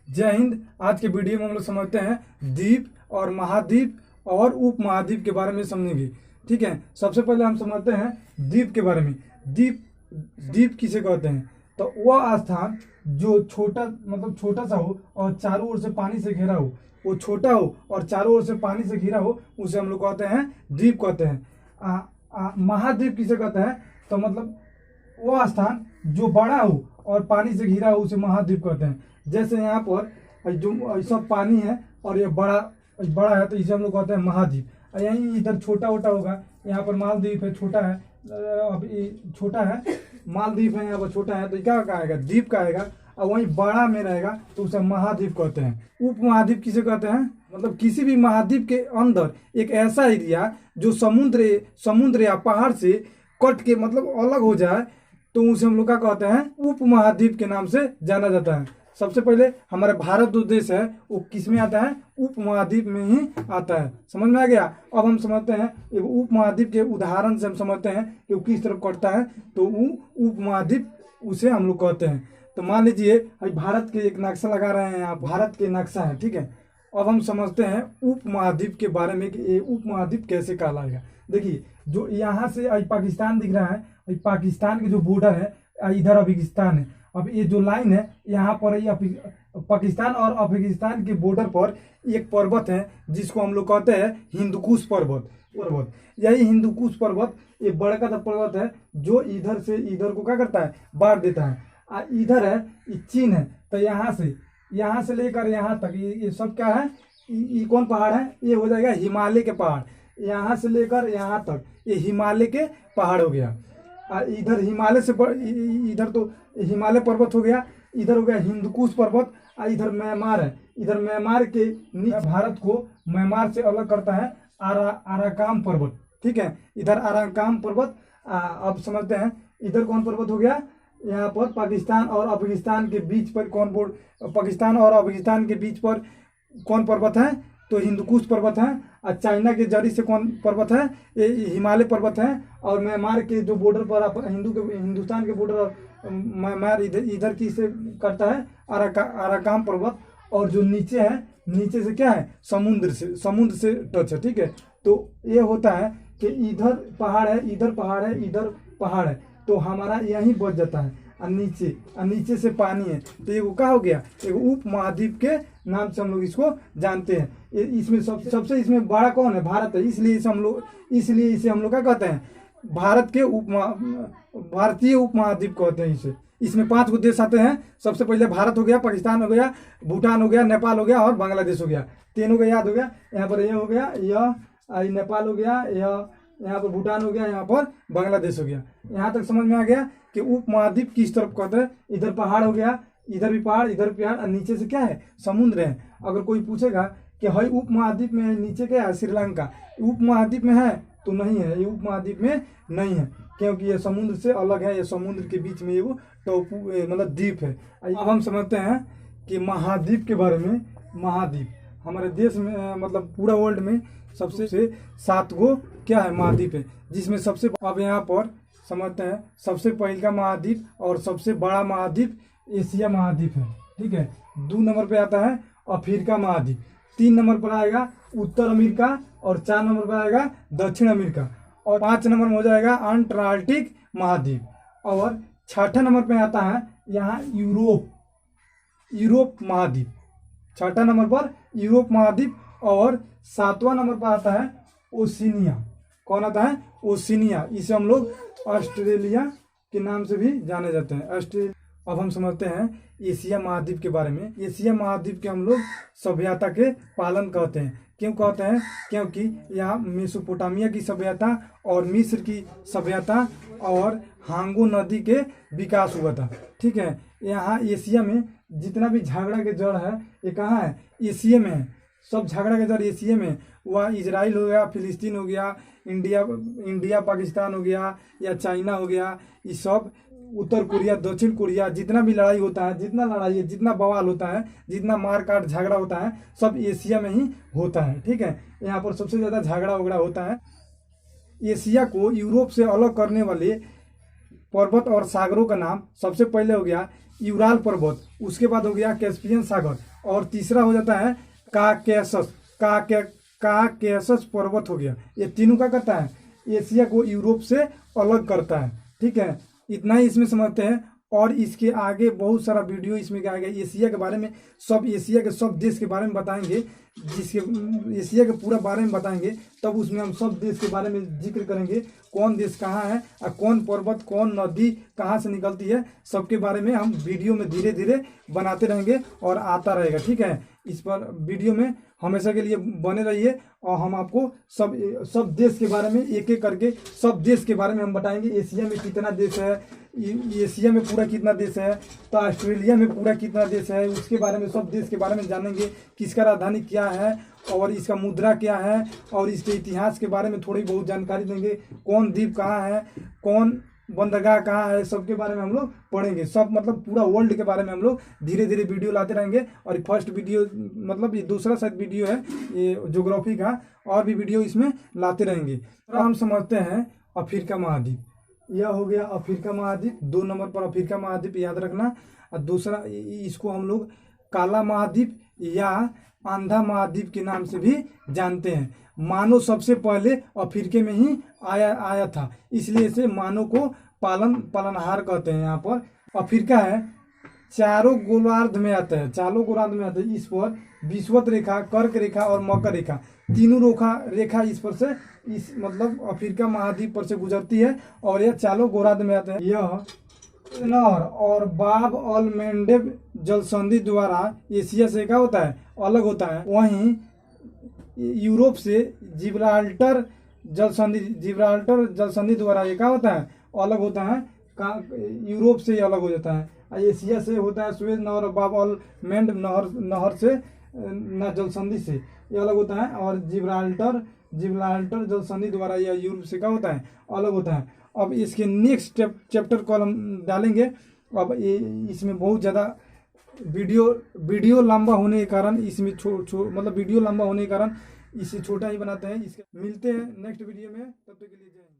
जय हिंद। आज के वीडियो में हम लोग समझते हैं द्वीप और महाद्वीप और उप महाद्वीप के बारे में समझेंगे। ठीक है, सबसे पहले हम समझते हैं द्वीप के बारे में। द्वीप द्वीप किसे कहते हैं? तो वह स्थान जो छोटा सा हो और चारों ओर से पानी से घिरा हो, वो छोटा हो और चारों ओर से पानी से घिरा हो, उसे हम लोग कहते हैं द्वीप कहते हैं। महाद्वीप किसे कहते हैं? तो मतलब वह स्थान जो बड़ा हो और पानी से घिरा हो, उसे महाद्वीप कहते हैं। जैसे यहाँ पर जो सब पानी है और ये बड़ा है, तो इसे हम लोग कहते हैं महाद्वीप। यहीं इधर छोटा वोटा होगा, यहाँ पर मालद्वीप है, छोटा है, अब ये छोटा है, मालद्वीप है, यहाँ पर छोटा है, तो क्या कहेगा? द्वीप कहेगा। और वहीं बड़ा में रहेगा तो उसे महाद्वीप कहते हैं। उप महाद्वीप किसे कहते हैं? मतलब किसी भी महाद्वीप के अंदर एक ऐसा एरिया जो समुद्र या पहाड़ से कट के मतलब अलग हो जाए, तो उसे हम लोग क्या कहते हैं? उप महाद्वीप के नाम से जाना जाता है। सबसे पहले हमारे भारत जो देश है वो किस में आता है? उप महाद्वीप में ही आता है। समझ में आ गया? अब हम समझते हैं एक उप महाद्वीप के उदाहरण से हम समझते हैं कि वो किस तरफ कटता है, तो वो उप महाद्वीप उसे हम लोग कहते हैं। तो मान लीजिए अभी भारत के एक नक्शा लगा रहे हैं, यहाँ भारत के नक्शा है, ठीक है। अब हम समझते हैं उप महाद्वीप के बारे में कि ये उप महाद्वीप कैसे कहलाएगा। देखिए, जो यहाँ से पाकिस्तान दिख रहा है, पाकिस्तान के जो बॉर्डर है, इधर अफगानिस्तान है। अब ये जो लाइन है यहाँ पर, ये पाकिस्तान और अफगानिस्तान के बॉर्डर पर एक पर्वत है जिसको हम लोग कहते हैं हिंदुकुश पर्वत। यही हिंदुकुश पर्वत एक बड़ा सा पर्वत है जो इधर से इधर को क्या करता है? बांट देता है। इधर है ये चीन है, तो यहाँ से लेकर यहाँ तक ये सब क्या है? ये कौन पहाड़ है? ये हो जाएगा हिमालय के पहाड़। यहाँ से लेकर यहाँ तक ये हिमालय के पहाड़ हो गया। इधर हिमालय से इधर तो हिमालय पर्वत हो गया, इधर हो गया हिंदुकुश पर्वत। इधर म्यांमार है, इधर म्यांमार के भारत को म्यांमार से अलग करता है आराकान पर्वत। ठीक है, इधर आराकान पर्वत। अब समझते हैं इधर कौन पर्वत हो गया? यहाँ पर पाकिस्तान और अफगानिस्तान के बीच पर पाकिस्तान और अफगानिस्तान के बीच पर कौन पर्वत है? तो हिंदुकुश पर्वत है। और चाइना के जड़ी से कौन पर्वत है? ये हिमालय पर्वत है। और म्यांमार के जो बॉर्डर पर हिंदुस्तान के बॉर्डर म्यांमार इधर की से करता है आराकान पर्वत। और जो नीचे है, नीचे से क्या है? समुद्र से टच है। ठीक है, तो ये होता है कि इधर पहाड़ है, इधर पहाड़ है, इधर पहाड़ है, तो हमारा यहीं बच जाता है। और नीचे से पानी है, तो ये क्या हो गया? एक उप महाद्वीप के नाम से हम लोग इसको जानते हैं। इसमें सबसे इसमें बड़ा कौन है? भारत है। इसलिए इसे हम लोग क्या कहते हैं? भारतीय उप महाद्वीप कहते हैं इसे। इसमें 5 गो देश आते हैं। सबसे पहले भारत हो गया, पाकिस्तान हो गया, भूटान हो गया, नेपाल हो गया और बांग्लादेश हो गया। तीनों का याद हो गया। यहाँ पर ये हो गया, यह नेपाल हो गया, यह यहाँ पर भूटान हो गया, यहाँ पर बांग्लादेश हो गया। यहाँ तक समझ में आ गया कि उप महाद्वीप किस तरफ कहते हैं। इधर पहाड़ हो गया, इधर भी पहाड़, इधर पहाड़, और नीचे से क्या है? समुद्र है। अगर कोई पूछेगा कि हई उप महाद्वीप में है, नीचे क्या है? श्रीलंका उप महाद्वीप में है? तो नहीं है, ये उप महाद्वीप में नहीं है, क्योंकि ये समुद्र से अलग है। ये समुद्र के बीच में ये टापू मतलब द्वीप है। अब हम समझते हैं कि महाद्वीप के बारे में। महाद्वीप हमारे देश में मतलब पूरा वर्ल्ड में सबसे 7 गो क्या है? महाद्वीप है, जिसमें सबसे अब यहाँ पर समझते हैं सबसे पहला महाद्वीप और सबसे बड़ा महाद्वीप एशिया महाद्वीप है। ठीक है, 2 नंबर पे आता है अफ्रीका महाद्वीप, 3 नंबर पर आएगा उत्तर अमेरिका और 4 नंबर पर आएगा दक्षिण अमेरिका और 5 नंबर में हो जाएगा अंटार्कटिक महाद्वीप और 6ठा नंबर पे आता है यहाँ यूरोप महाद्वीप। 6ठा नंबर पर यूरोप महाद्वीप और 7वां नंबर पर आता है ओशिनिया। कौन आता है? ओशिनिया। इसे हम लोग ऑस्ट्रेलिया के नाम से भी जाने जाते हैं। अब हम समझते हैं एशिया महाद्वीप के बारे में। एशिया महाद्वीप के हम लोग सभ्यता के पालन कहते हैं। क्यों कहते हैं? क्योंकि यहाँ मेसोपोटामिया की सभ्यता और मिस्र की सभ्यता और हांगो नदी के विकास हुआ था। ठीक है, यहाँ एशिया में जितना भी झगड़ा के जड़ है, ये कहाँ है? एशिया में है। सब झगड़ा के जड़ एशिया में। वह इजराइल हो गया, फिलिस्तीन हो गया, इंडिया पाकिस्तान हो गया, या चाइना हो गया, ये सब उत्तर कोरिया, दक्षिण कोरिया, जितना भी लड़ाई होता है, जितना बवाल होता है, जितना मारकाट झगड़ा होता है, सब एशिया में ही होता है। ठीक है, यहाँ पर सबसे ज़्यादा झगड़ा वगड़ा होता है। एशिया को यूरोप से अलग करने वाले पर्वत और सागरों का नाम सबसे पहले हो गया यूराल पर्वत, उसके बाद हो गया कैस्पियन सागर और तीसरा हो जाता है काकेशस। काकेशस पर्वत हो गया। ये तीनों क्या करता है, एशिया को यूरोप से अलग करता है। ठीक है, इतना ही इसमें समझते हैं। और इसके आगे बहुत सारा वीडियो इसमें क्या आएगा, एशिया के बारे में, सब एशिया के सब देश के बारे में बताएंगे, जिसके एशिया के पूरा बारे में बताएंगे। तब उसमें हम सब देश के बारे में जिक्र करेंगे, कौन देश कहाँ है और कौन पर्वत कौन नदी कहाँ से निकलती है, सबके बारे में हम वीडियो में धीरे धीरे बनाते रहेंगे और आता रहेगा। ठीक है, इस पर वीडियो में हमेशा के लिए बने रहिए और हम आपको सब देश के बारे में एक एक करके सब देश के बारे में हम बताएंगे। एशिया में कितना देश है, एशिया में पूरा कितना देश है, तो ऑस्ट्रेलिया में पूरा कितना देश है, उसके बारे में सब देश के बारे में जानेंगे। किसका राजधानी क्या है और इसका मुद्रा क्या है और इसके इतिहास के बारे में थोड़ी बहुत जानकारी देंगे। कौन द्वीप कहाँ है, कौन बंदरगाह कहाँ है, सबके बारे में हम लोग पढ़ेंगे। सब मतलब पूरा वर्ल्ड के बारे में हम लोग धीरे धीरे वीडियो लाते रहेंगे। और फर्स्ट वीडियो मतलब ये दूसरा शायद वीडियो है ये ज्योग्राफी का, और भी वीडियो इसमें लाते रहेंगे। तो हम समझते हैं अफ्रीका महाद्वीप। यह हो गया अफ्रीका महाद्वीप। 2 नंबर पर अफ्रीका महाद्वीप याद रखना। और दूसरा इसको हम लोग काला महाद्वीप या आंधा महाद्वीप के नाम से भी जानते हैं। मानव सबसे पहले अफ्रीका में ही आया था, इसलिए इसे मानव को पालनहार कहते हैं। यहाँ पर अफ्रीका है, चारों गोलार्ध में आता है, चारों गोलार्ध में आता है। इस पर विषुवत रेखा, कर्क रेखा और मकर रेखा, तीनों रेखा इस पर से इस मतलब अफ्रीका महाद्वीप पर से गुजरती है और यह चारों गोलार्ध में आता है। यह नहर और बाब अल मेंडेब जलसंधि द्वारा एशिया से क्या होता है, अलग होता है। वहीं यूरोप से जिब्राल्टर जलसंधि द्वारा ये क्या होता है, अलग होता है। यूरोप से अलग हो जाता है। एशिया से होता है सुएज नहर और बाब अल मेंड नहर से न जलसंधि से ये अलग होता है। और जिब्राल्टर जलसंधि द्वारा यह यूरोप से क्या होता है, अलग होता है। अब इसके नेक्स्ट चैप्टर को हम डालेंगे। अब इसमें बहुत ज़्यादा वीडियो लंबा होने के कारण इसमें मतलब वीडियो लंबा होने के कारण इसे छोटा ही बनाते हैं। इसके मिलते हैं नेक्स्ट वीडियो में, तब तक के लिए जय हिंद।